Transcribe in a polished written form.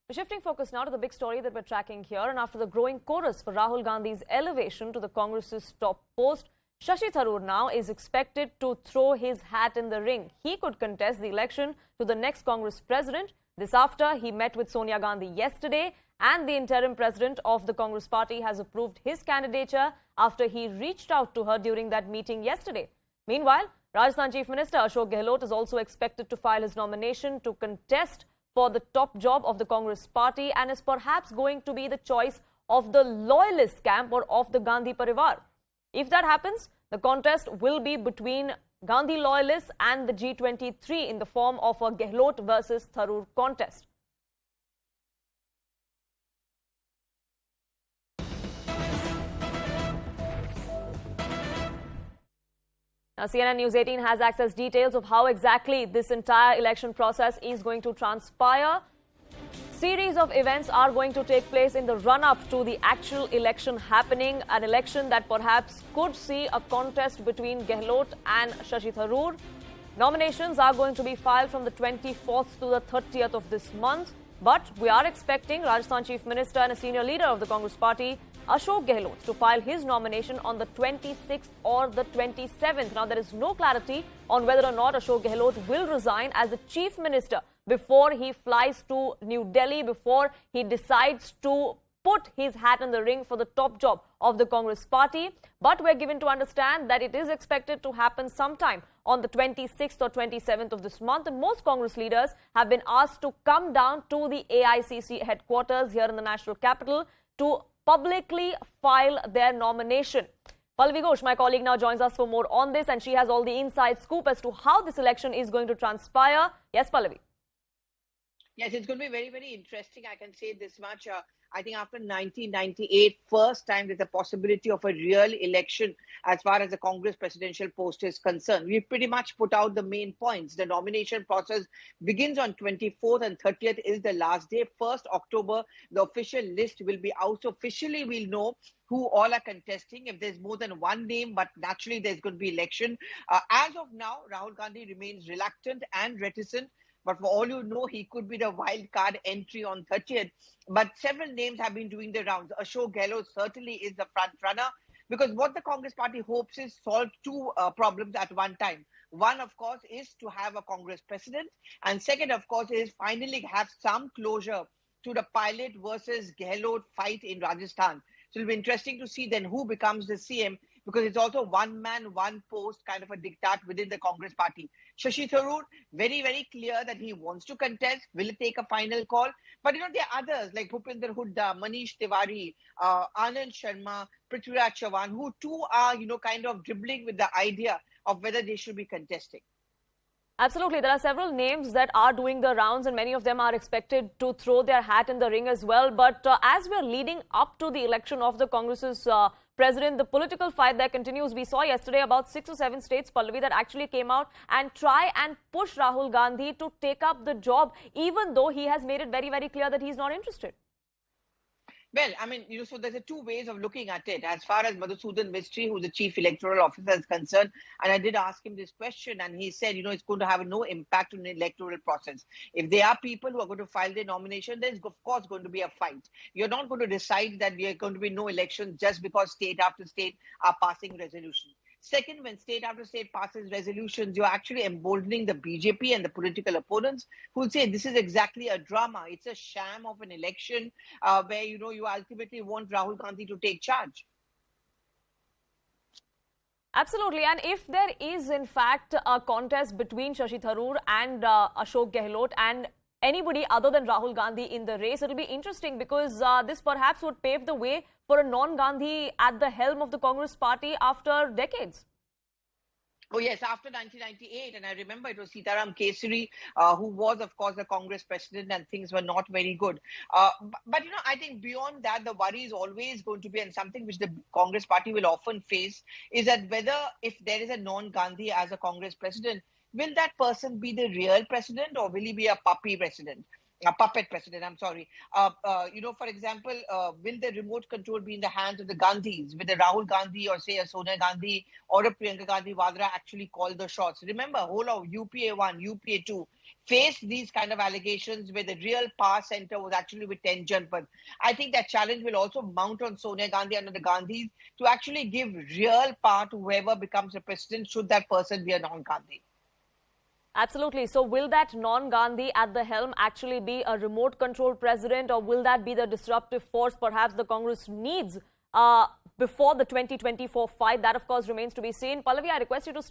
We're shifting focus now to the big story that we're tracking here. And after the growing chorus for Rahul Gandhi's elevation to the Congress's top post, Shashi Tharoor now is expected to throw his hat in the ring. He could contest the election to the next Congress president. This after he met with Sonia Gandhi yesterday, and the interim president of the Congress party has approved his candidature after he reached out to her during that meeting yesterday. Meanwhile, Rajasthan Chief Minister Ashok Gehlot is also expected to file his nomination to contest for the top job of the Congress party and is perhaps going to be the choice of the loyalist camp or of the Gandhi Parivar. If that happens, the contest will be between Gandhi loyalists and the G23 in the form of a Gehlot versus Tharoor contest. Now, CNN News18 has access details of how exactly this entire election process is going to transpire. Series of events are going to take place in the run-up to the actual election happening, an election that perhaps could see a contest between Gehlot and Shashi Tharoor. Nominations are going to be filed from the 24th to the 30th of this month, but we are expecting Rajasthan Chief Minister and a senior leader of the Congress party, Ashok Gehlot, to file his nomination on the 26th or the 27th. Now, there is no clarity on whether or not Ashok Gehlot will resign as the Chief Minister before he flies to New Delhi, before he decides to put his hat in the ring for the top job of the Congress party. But we're given to understand that it is expected to happen sometime on the 26th or 27th of this month. And most Congress leaders have been asked to come down to the AICC headquarters here in the national capital to publicly file their nomination. Pallavi Ghosh, my colleague, now joins us for more on this, and she has all the inside scoop as to how this election is going to transpire. Yes, Pallavi. Yes, it's going to be very, very interesting. I can say this much. I think after 1998, first time there's a possibility of a real election as far as the Congress presidential post is concerned. We've pretty much put out the main points. The nomination process begins on 24th and 30th is the last day. 1st October, the official list will be out. So officially, we'll know who all are contesting, if there's more than one name, but naturally there's going to be election. As of now, Rahul Gandhi remains reluctant and reticent. But for all you know, he could be the wild card entry on 30th. But several names have been doing the rounds. Ashok Gehlot certainly is the front runner, because what the Congress party hopes is solve two problems at one time. One, of course, is to have a Congress president. And second, of course, is finally have some closure to the Pilot versus Gehlot fight in Rajasthan. So it'll be interesting to see then who becomes the CM, because it's also one man, one post kind of a diktat within the Congress party. Shashi Tharoor, very, very clear that he wants to contest, will take a final call. But, you know, there are others like Bhupinder Hooda, Manish Tiwari, Anand Sharma, Prithviraj Chavan, who too are, you know, kind of dribbling with the idea of whether they should be contesting. Absolutely. There are several names that are doing the rounds, and many of them are expected to throw their hat in the ring as well. But as we're leading up to the election of the Congress's president, the political fight there continues. We saw yesterday about 6 or 7 states, Pallavi, that actually came out and try and push Rahul Gandhi to take up the job, even though he has made it very, very clear that he's not interested. Well, I mean, you know, so there's two ways of looking at it. As far as Madhusudan Mistry, who's the chief electoral officer, is concerned, and I did ask him this question, and he said, you know, it's going to have no impact on the electoral process. If there are people who are going to file their nomination, there's of course going to be a fight. You're not going to decide that there are going to be no elections just because state after state are passing resolutions. Second, when state after state passes resolutions, you're actually emboldening the BJP and the political opponents who will say this is exactly a drama. It's a sham of an election where, you know, you ultimately want Rahul Gandhi to take charge. Absolutely. And if there is, in fact, a contest between Shashi Tharoor and Ashok Gehlot and anybody other than Rahul Gandhi in the race, it'll be interesting, because this perhaps would pave the way for a non-Gandhi at the helm of the Congress party after decades. Oh, yes, after 1998. And I remember it was Sitaram Kesari, who was, of course, the Congress president, and things were not very good. But, you know, I think beyond that, the worry is always going to be, and something which the Congress party will often face, is that whether if there is a non-Gandhi as a Congress president, will that person be the real president, or will he be a puppet president? I'm sorry. You know, for example, will the remote control be in the hands of the Gandhis? Will the Rahul Gandhi or say a Sonia Gandhi or a Priyanka Gandhi Vadra actually call the shots? Remember, whole of UPA 1, UPA 2, faced these kind of allegations where the real power center was actually with 10 Janpad. I think that challenge will also mount on Sonia Gandhi and the Gandhis to actually give real power to whoever becomes the president, should that person be a non-Gandhi. Absolutely. So will that non-Gandhi at the helm actually be a remote control president, or will that be the disruptive force perhaps the Congress needs before the 2024 fight? That, of course, remains to be seen. Pallavi, I request you to stay